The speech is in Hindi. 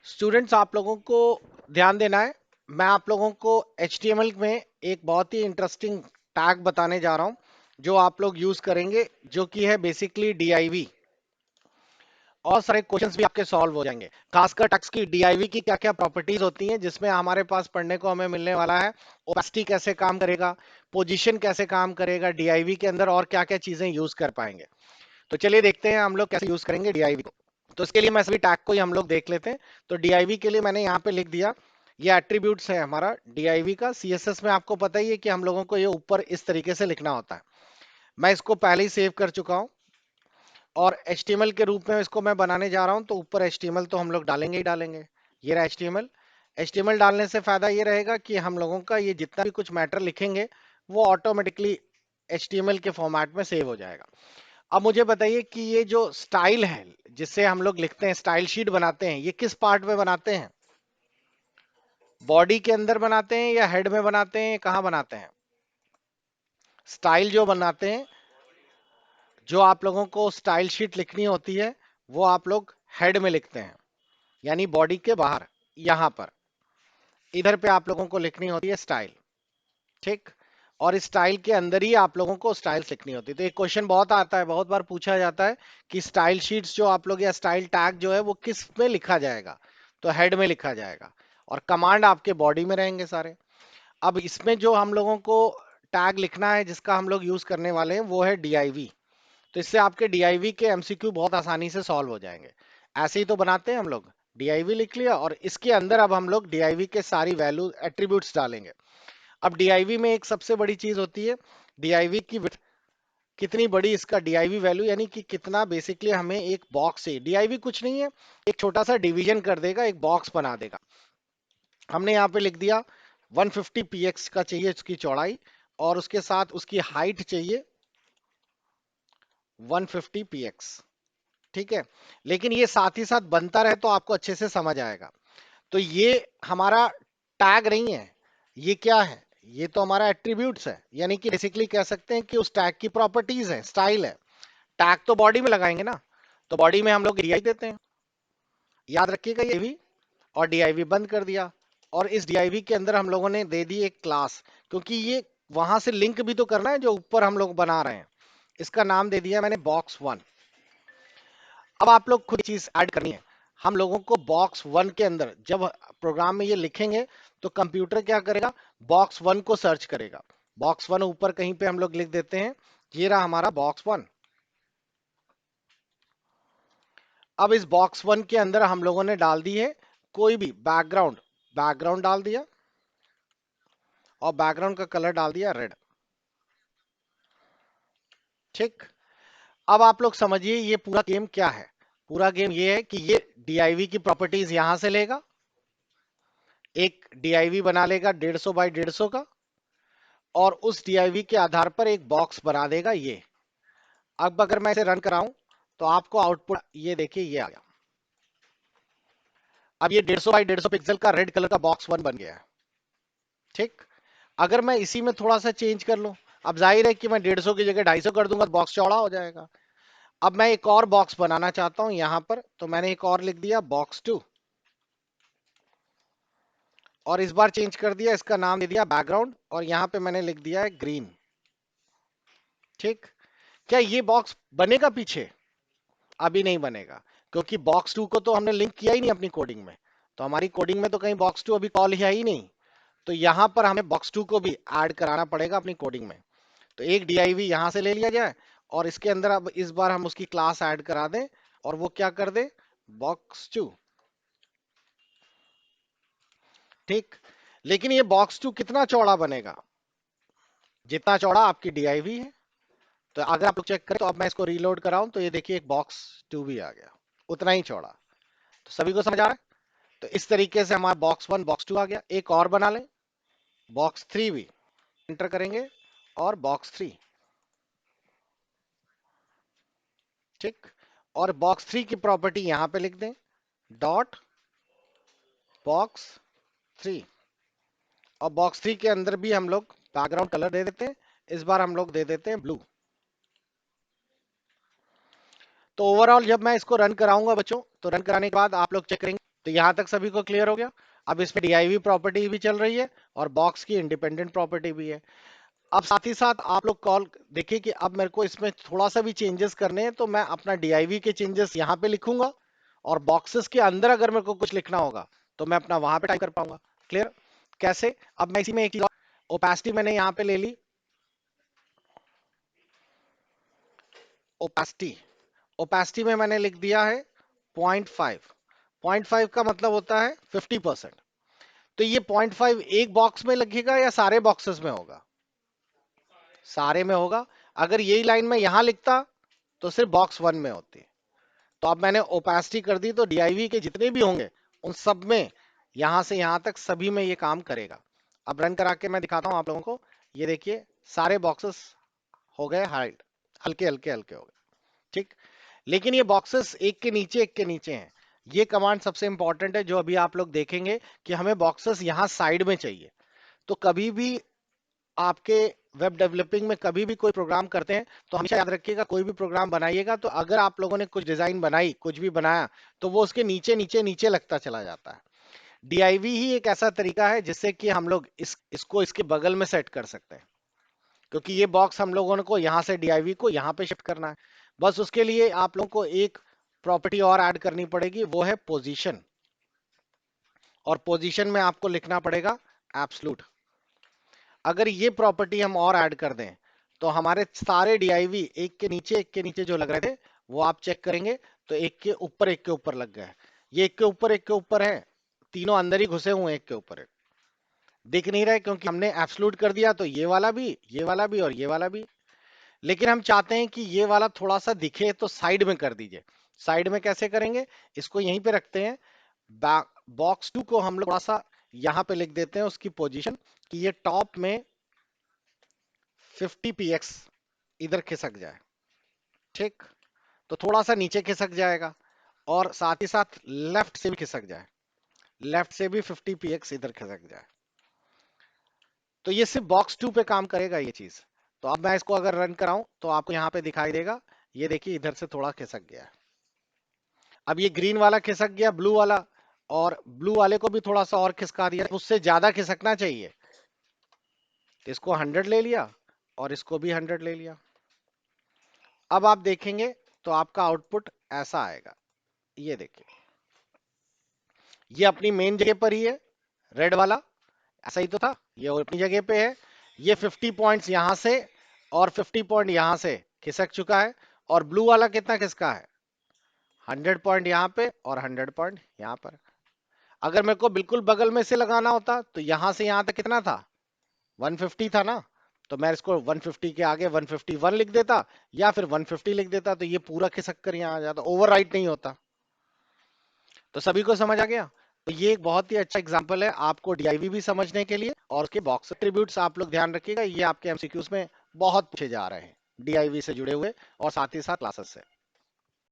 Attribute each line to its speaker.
Speaker 1: स्टूडेंट्स, आप लोगों को ध्यान देना है। मैं आप लोगों को HTML में एक बहुत ही इंटरेस्टिंग टैग बताने जा रहा हूं जो आप लोग यूज करेंगे, जो कि है बेसिकली DIV। और सारे क्वेश्चंस भी आपके सॉल्व हो जाएंगे। खासकर टैग्स की DIV की क्या क्या प्रॉपर्टीज होती हैं, जिसमें हमारे पास पढ़ने को हमें मिलने वाला है। ओपेसिटी कैसे काम करेगा, पोजीशन कैसे काम करेगा DIV के अंदर, और क्या क्या चीजें यूज कर पाएंगे। तो चलिए देखते हैं हम लोग कैसे यूज करेंगे DIV को। तो इसके लिए मैं सभी टैग को ही हम लोग देख लेते हैं। तो DIV के लिए मैंने यहाँ पे लिख दिया, ये एट्रीब्यूट्स है हमारा DIV का। CSS में आपको पता ही है कि हम लोगों को ये ऊपर इस तरीके से लिखना होता है। मैं इसको पहले ही सेव कर चुका हूँ और HTML के रूप में इसको मैं बनाने जा रहा हूँ। तो ऊपर HTML तो हम लोग डालेंगे ही डालेंगे। ये रहा HTML डालने से फायदा ये रहेगा कि हम लोगों का ये जितना भी कुछ मैटर लिखेंगे वो ऑटोमेटिकली HTML के फॉर्मेट में सेव हो जाएगा। अब मुझे बताइए कि ये जो स्टाइल है जिससे हम लोग लिखते हैं, स्टाइल शीट बनाते हैं, ये किस पार्ट में बनाते हैं? बॉडी के अंदर बनाते हैं या हेड में बनाते हैं, कहां बनाते हैं? स्टाइल जो बनाते हैं, जो आप लोगों को स्टाइल शीट लिखनी होती है, वो आप लोग हेड में लिखते हैं, यानी बॉडी के बाहर। यहां पर इधर पे आप लोगों को लिखनी होती है स्टाइल। ठीक। और इस स्टाइल के अंदर ही आप लोगों को स्टाइल्स लिखनी होती है। तो एक क्वेश्चन बहुत आता है, बहुत बार पूछा जाता है कि स्टाइल शीट्स जो आप लोग, या स्टाइल टैग जो है वो किस में लिखा जाएगा? तो हेड में लिखा जाएगा और कमांड आपके बॉडी में रहेंगे सारे। अब इसमें जो हम लोगों को टैग लिखना है, जिसका हम लोग यूज करने वाले हैं, वो है DIV। तो इससे आपके DIV के MCQ बहुत आसानी से सॉल्व हो जाएंगे। ऐसे ही तो बनाते हैं हम लोग। DIV लिख लिया और इसके अंदर अब हम लोग DIV के सारी वैल्यू एट्रीब्यूट्स डालेंगे। अब DIV में एक सबसे बड़ी चीज होती है, DIV की width, कितनी बड़ी इसका DIV वैल्यू, यानी कि कितना बेसिकली हमें एक बॉक्स से DIV कुछ नहीं है, एक छोटा सा डिवीजन कर देगा, एक बॉक्स बना देगा। हमने यहाँ पे लिख दिया 150 px का चाहिए उसकी चौड़ाई, और उसके साथ उसकी हाइट चाहिए 150 px। ठीक है। लेकिन ये साथ ही साथ बनता रहे तो आपको अच्छे से समझ आएगा। तो ये हमारा टैग नहीं है, ये क्या है? ये तो हमारा एट्रीब्यूट्स है, यानी कि बेसिकली कह सकते हैं कि उस टैग की प्रॉपर्टीज है, स्टाइल है। टैग तो बॉडी में लगाएंगे ना, तो बॉडी में हम लोग DIV देते हैं, याद रखिएगा ये भी। और DIV बंद कर दिया। और इस DIV के अंदर हम लोगों ने दे दी एक क्लास, क्योंकि ये वहां से लिंक भी तो करना है जो ऊपर हम लोग बना रहे हैं। इसका नाम दे दिया मैंने box1। अब आप लोग खुद चीज ऐड करनी है। हम लोगों को box1 के अंदर जब प्रोग्राम में ये लिखेंगे, तो कंप्यूटर क्या करेगा? box1 को सर्च करेगा। box1 ऊपर कहीं पे हम लोग लिख देते हैं, ये रहा हमारा box1। अब इस box1 के अंदर हम लोगों ने डाल दी है कोई भी बैकग्राउंड। बैकग्राउंड डाल दिया और बैकग्राउंड का कलर डाल दिया रेड। ठीक। अब आप लोग समझिए ये पूरा गेम क्या है। पूरा गेम ये है कि ये DIV की प्रॉपर्टीज यहां से लेगा, एक DIV बना लेगा 150 बाई 150 का, और उस DIV के आधार पर एक बॉक्स बना देगा ये। अब अगर मैं इसे रन कराऊं तो आपको आउटपुट ये देखिए, ये आ गया। अब ये 150 बाई 150 पिक्सल का रेड कलर का box1 बन गया है। ठीक। अगर मैं इसी में थोड़ा सा चेंज कर लूं, अब जाहिर है कि मैं 150 की जगह 250 कर दूंगा तो बॉक्स चौड़ा हो जाएगा। अब मैं एक और बॉक्स बनाना चाहता हूं यहां पर, तो मैंने एक और लिख दिया box2, और इस बार चेंज कर दिया, इसका नाम दे दिया बैकग्राउंड, और यहां पे मैंने लिख दिया है ग्रीन। ठीक। क्या ये बॉक्स बनेगा पीछे? अभी नहीं बनेगा, क्योंकि box2 को तो हमने लिंक किया ही नहीं अपनी कोडिंग में। तो हमारी कोडिंग में तो कहीं box2 अभी कॉल है ही नहीं। तो यहां पर हमें box2 को भी ऐड कराना पड़ेगा अपनी कोडिंग में। तो एक DIV यहां से ले लिया जाए, और इसके अंदर अब इस बार हम उसकी क्लास ऐड करा दें, और वो क्या कर दे? box2। ठीक। लेकिन ये box2 कितना चौड़ा बनेगा? जितना चौड़ा आपकी DIV है। तो अगर आप लोग चेक करें, तो अब मैं इसको रीलोड कराऊं तो ये देखिए एक box2 भी आ गया, उतना ही चौड़ा। तो सभी को समझ आ रहा है? तो इस तरीके से हमारा box1 box2 आ गया। एक और बना लें, box3 भी एंटर करेंगे, और box3। ठीक। और box3 की प्रॉपर्टी यहां पे लिख दें, डॉट box3। और box3 के अंदर भी हम लोग बैकग्राउंड कलर दे देते हैं। इस बार हम लोग दे देते हैं ब्लू। तो ओवरऑल जब मैं इसको रन कराऊंगा बच्चों, तो रन कराने के बाद आप लोग चेक करेंगे तो यहां तक सभी को क्लियर हो गया। अब इसमें डीआईवी प्रॉपर्टी भी चल रही है और बॉक्स की इंडिपेंडेंट प्रॉपर्टी भी है। अब साथ ही साथ आप लोग कॉल देखिए कि अब मेरे को इसमें थोड़ा सा भी चेंजेस करने हैं, तो मैं अपना डीआईवी के चेंजेस यहाँ पे लिखूंगा, और बॉक्सेस के अंदर अगर मेरे को कुछ लिखना होगा तो मैं अपना वहां पे टाइप कर पाऊंगा। क्लियर? कैसे? अब मैं इसी में एक चीज, ओपेसिटी मैंने यहाँ पे ले ली, ओपेसिटी, ओपेसिटी में मैंने लिख दिया है 0.5। 0.5 का मतलब होता है 50%। तो ये 0.5 एक बॉक्स में लगेगा या सारे बॉक्सेस में होगा? सारे में होगा। अगर यही लाइन में यहां लिखता तो सिर्फ बॉक्स 1 में होती। तो अब मैंने ओपेसिटी कर दी, तो डीआईवी के जितने भी होंगे उन सब में, यहां से यहां तक सभी में ये काम करेगा। अब रन करा के मैं दिखाता हूं आप लोगों को। ये देखिए सारे बॉक्सेस हो गए हाइड, हल्के हल्के हल्के हो गए। ठीक। लेकिन ये बॉक्सेस एक के नीचे हैं। ये कमांड सबसे इंपॉर्टेंट है जो अभी आप लोग देखेंगे कि हमें बॉक्सेस यहां साइड में चाहिए। तो कभी भी आपके वेब डेवलपिंग में कभी भी कोई प्रोग्राम करते हैं तो हमेशा याद रखिएगा, कोई भी प्रोग्राम बनाइएगा तो अगर आप लोगों ने कुछ डिजाइन बनाई, कुछ भी बनाया, तो वो उसके नीचे नीचे नीचे लगता चला जाता है। डीआईवी ही एक ऐसा तरीका है जिससे कि हम लोग इसको इसके बगल में सेट कर सकते हैं, क्योंकि ये बॉक्स हम लोगों को यहां से डीआईवी को यहां पे शिफ्ट करना है। बस उसके लिए आप लोगों को एक प्रॉपर्टी और ऐड करनी पड़ेगी, वो है पोजीशन। और पोजीशन में आपको लिखना पड़ेगा एब्सलूट। अगर ये प्रॉपर्टी हम और ऐड कर दें तो हमारे सारे डीआईवी एक के नीचे जो लग रहे थे वो आप चेक करेंगे तो एक के ऊपर लग गए। ये एक के ऊपर है, तीनों अंदर ही घुसे हुए, एक के ऊपर एक दिख नहीं रहे क्योंकि हमने एब्सलूट कर दिया। तो ये वाला भी, ये वाला भी और ये वाला भी। लेकिन हम चाहते हैं कि ये वाला थोड़ा सा दिखे, तो साइड में कर दीजिए। साइड में कैसे करेंगे? इसको यहीं पे रखते हैं, बॉक्स 2 को हम लोग थोड़ा सा यहां पे लिख देते हैं उसकी पोजीशन, कि ये टॉप में 50 px इधर खिसक जाए। ठीक। तो थोड़ा सा नीचे खिसक जाएगा, और साथ ही साथ लेफ्ट से भी खिसक जाए, लेफ्ट से भी 50 px इधर खिसक जाए। तो ये सिर्फ बॉक्स 2 पे काम करेगा ये चीज। तो अब मैं इसको अगर रन कराऊं तो आपको यहाँ पे दिखाई देगा, ये देखिए इधर से थोड़ा खिसक गया। अब ये ग्रीन वाला खिसक गया, ब्लू वाला, और ब्लू वाले को भी थोड़ा सा और खिसका दिया, उससे ज्यादा खिसकना चाहिए। तो इसको 100 ले लिया और इसको भी 100 ले लिया। अब आप देखेंगे तो आपका आउटपुट ऐसा आएगा। ये देखिए, ये अपनी मेन जगह पर ही है, रेड वाला ऐसा ही तो था, ये अपनी जगह पे है। ये 50 पॉइंट्स यहां से और 50 पॉइंट यहां से खिसक चुका है। और ब्लू वाला कितना खिसका है? 100 पॉइंट यहां पे और 100 पॉइंट यहां पर। अगर मेरे को बिल्कुल बगल में से लगाना होता तो यहां से यहां तक कितना था? 150 था ना। तो मैं इसको 150 के आगे 151 लिख देता, या फिर 150 लिख देता, तो ये पूरा खिसक कर यहां आ जाता, ओवरराइट नहीं होता। तो सभी को समझ आ गया? तो ये एक बहुत ही अच्छा एग्जांपल है आपको डीआईवी भी समझने के लिए, और उसके बॉक्स एट्रीब्यूट्स आप लोग ध्यान रखिएगा, ये आपके एमसीक्यूज में बहुत पूछे जा रहे हैं डीआईवी से जुड़े हुए और साथ ही साथ क्लासेस से।